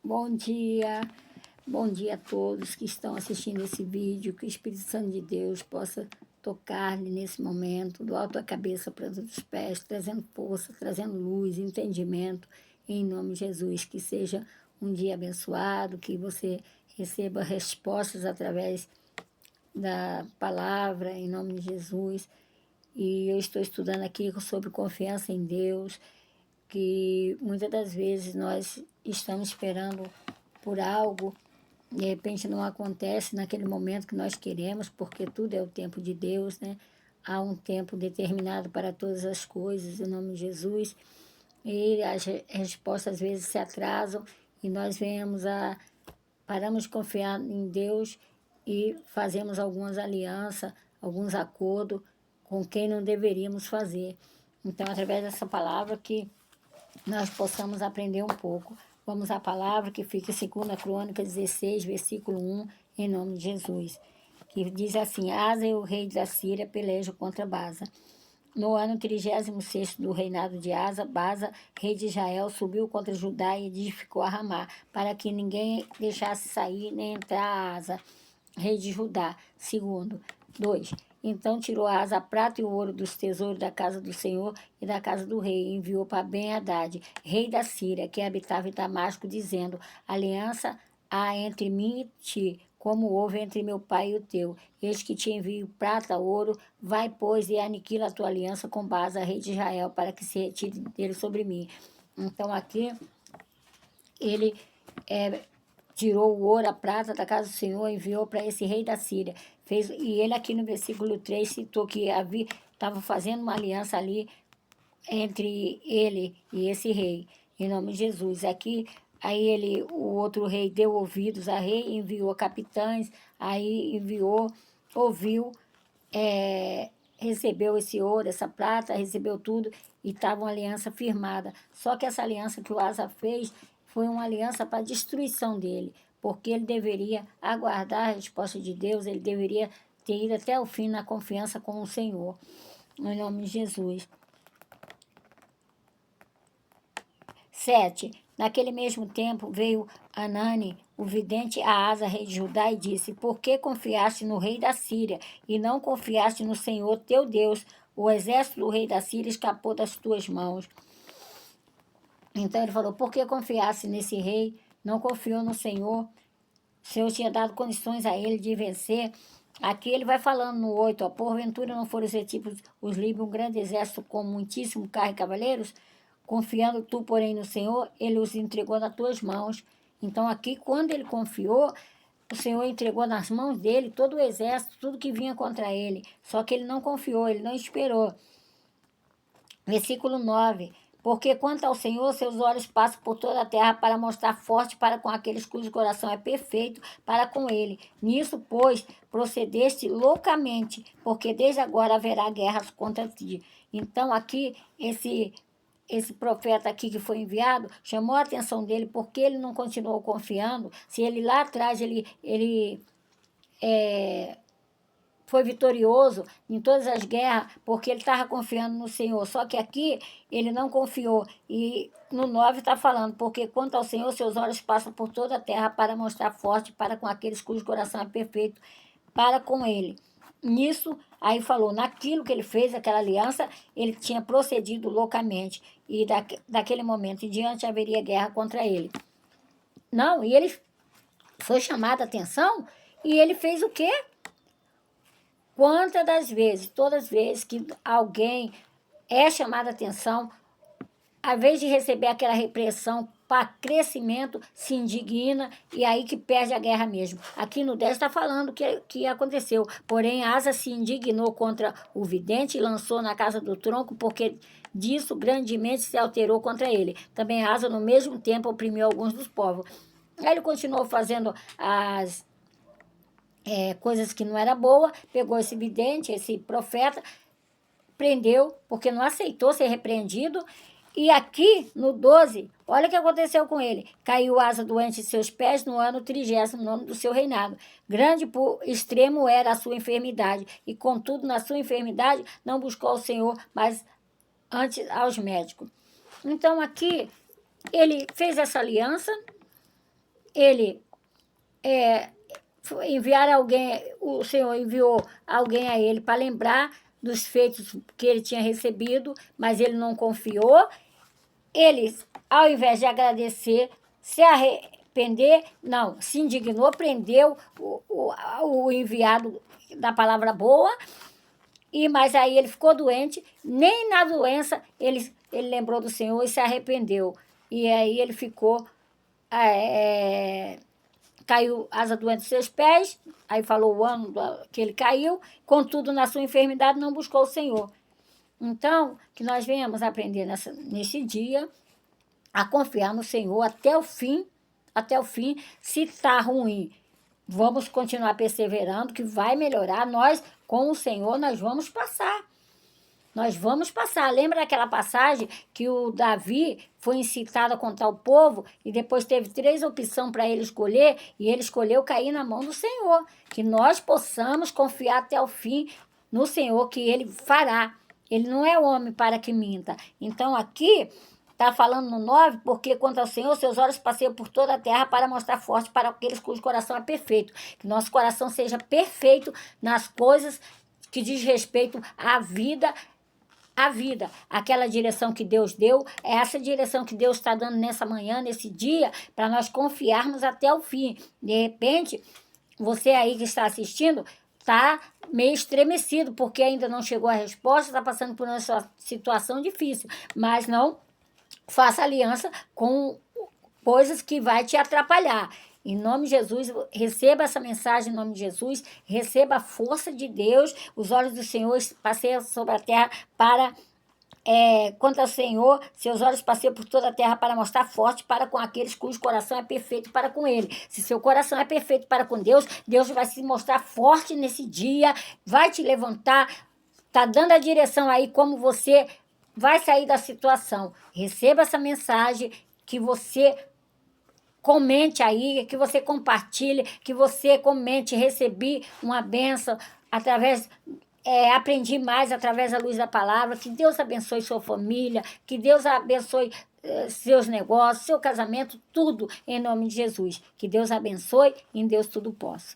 Bom dia a todos que estão assistindo esse vídeo, que o Espírito Santo de Deus possa tocar-lhe nesse momento, do alto da cabeça para os pés, trazendo força, trazendo luz, entendimento, em nome de Jesus, que seja um dia abençoado, que você receba respostas através da palavra, em nome de Jesus. E eu estou estudando aqui sobre confiança em Deus, que muitas das vezes nós estamos esperando por algo, de repente não acontece naquele momento que nós queremos, porque tudo é o tempo de Deus, né? Há um tempo determinado para todas as coisas, em nome de Jesus. E as respostas às vezes se atrasam e nós paramos de confiar em Deus e fazemos algumas alianças, alguns acordos com quem não deveríamos fazer. Então, através dessa palavra que nós possamos aprender um pouco. Vamos à palavra que fica em 2 Crônicas 16, versículo 1, em nome de Jesus. Que diz assim: Asa e o rei da Síria pelejam contra Baza. No ano 36º do reinado de Asa, Baza, rei de Israel, subiu contra Judá e edificou a Ramá, para que ninguém deixasse sair nem entrar a Asa, rei de Judá. Segundo. 2. Então tirou Asa a prata e o ouro dos tesouros da casa do Senhor e da casa do rei, e enviou para Ben-Hadad, rei da Síria, que habitava em Damasco, dizendo: Aliança há entre mim e ti, como houve entre meu pai e o teu. Eis que te envio prata, ouro, vai, pois, e aniquila a tua aliança com Baasa, rei de Israel, para que se retire dele sobre mim. Então aqui ele tirou o ouro, a prata da casa do Senhor, enviou para esse rei da Síria. E ele aqui no versículo 3 citou que estava fazendo uma aliança ali entre ele e esse rei, em nome de Jesus. Aqui, aí o outro rei deu ouvidos a rei, enviou capitães, aí ouviu, recebeu esse ouro, essa prata, recebeu tudo e estava uma aliança firmada. Só que essa aliança que o Asa fez foi uma aliança para a destruição dele, porque ele deveria aguardar a resposta de Deus, ele deveria ter ido até o fim na confiança com o Senhor, em nome de Jesus. 7. Naquele mesmo tempo veio Anani, o vidente, a Asa, rei de Judá, e disse: Por que confiaste no rei da Síria e não confiaste no Senhor teu Deus? O exército do rei da Síria escapou das tuas mãos. Então ele falou: Por que confiaste nesse rei? Não confiou no Senhor? O Senhor tinha dado condições a ele de vencer. Aqui ele vai falando no 8, porventura não foram os etíopes, os líbios, um grande exército com muitíssimo carro e cavaleiros? Confiando tu, porém, no Senhor, ele os entregou nas tuas mãos. Então aqui, quando ele confiou, o Senhor entregou nas mãos dele todo o exército, tudo que vinha contra ele. Só que ele não confiou, ele não esperou. Versículo 9. Porque quanto ao Senhor, seus olhos passam por toda a terra para mostrar forte para com aqueles cujo coração é perfeito para com ele. Nisso, pois, procedeste loucamente, porque desde agora haverá guerras contra ti. Então, aqui, esse profeta aqui que foi enviado chamou a atenção dele porque ele não continuou confiando. Se ele lá atrás ele foi vitorioso em todas as guerras, porque ele estava confiando no Senhor. Só que aqui ele não confiou. E no 9 está falando, porque quanto ao Senhor, seus olhos passam por toda a terra para mostrar forte para com aqueles cujo coração é perfeito, para com ele. Nisso, aí falou, naquilo que ele fez, aquela aliança, ele tinha procedido loucamente. E daquele momento em diante haveria guerra contra ele. Não, e ele foi chamado a atenção e ele fez o quê? Quantas das vezes, todas as vezes que alguém é chamado a atenção, ao invés de receber aquela repressão para crescimento, se indigna e aí que perde a guerra mesmo. Aqui no 10 está falando que aconteceu. Porém, Asa se indignou contra o vidente e lançou na casa do tronco, porque disso grandemente se alterou contra ele. Também Asa, no mesmo tempo, oprimiu alguns dos povos. Aí ele continuou fazendo as coisas que não era boa, pegou esse vidente, esse profeta, prendeu, porque não aceitou ser repreendido. E aqui, no 12, olha o que aconteceu com ele. Caiu Asa doente em seus pés no ano 39º do seu reinado. Grande por extremo era a sua enfermidade. E, contudo, na sua enfermidade, não buscou ao Senhor, mas antes aos médicos. Então, aqui, ele fez essa aliança, ele enviar alguém, o Senhor enviou alguém a ele para lembrar dos feitos que ele tinha recebido, mas ele não confiou. Ele, ao invés de agradecer, se arrepender, não, se indignou, prendeu o enviado da palavra boa, mas aí ele ficou doente, nem na doença ele lembrou do Senhor e se arrependeu. E aí ele ficou, caiu asa doente dos seus pés, aí falou o ano que ele caiu, contudo, na sua enfermidade não buscou o Senhor. Então, que nós venhamos aprender nesse dia a confiar no Senhor até o fim. Se está ruim, vamos continuar perseverando, que vai melhorar. Nós, com o Senhor, nós vamos passar. Nós vamos passar. Lembra daquela passagem que o Davi foi incitado a contar o povo e depois teve 3 opções para ele escolher e ele escolheu cair na mão do Senhor. Que nós possamos confiar até o fim no Senhor, que Ele fará. Ele não é homem para que minta. Então aqui está falando no 9, porque quanto ao Senhor, seus olhos passeiam por toda a terra para mostrar forte para aqueles cujo coração é perfeito. Que nosso coração seja perfeito nas coisas que diz respeito à vida. A vida, aquela direção que Deus deu, é essa direção que Deus está dando nessa manhã, nesse dia, para nós confiarmos até o fim. De repente, você aí que está assistindo, está meio estremecido, porque ainda não chegou a resposta, está passando por uma situação difícil, mas não faça aliança com coisas que vai te atrapalhar. Em nome de Jesus, receba essa mensagem em nome de Jesus, receba a força de Deus, os olhos do Senhor passeiam sobre a terra para, quanto ao Senhor, seus olhos passeiam por toda a terra para mostrar forte para com aqueles cujo coração é perfeito para com Ele. Se seu coração é perfeito para com Deus, Deus vai se mostrar forte nesse dia, vai te levantar, está dando a direção aí como você vai sair da situação. Receba essa mensagem, que você comente aí, que você compartilhe, que você comente, recebi uma bênção através, aprendi mais através da luz da palavra, que Deus abençoe sua família, que Deus abençoe seus negócios, seu casamento, tudo em nome de Jesus. Que Deus abençoe, em Deus tudo posso.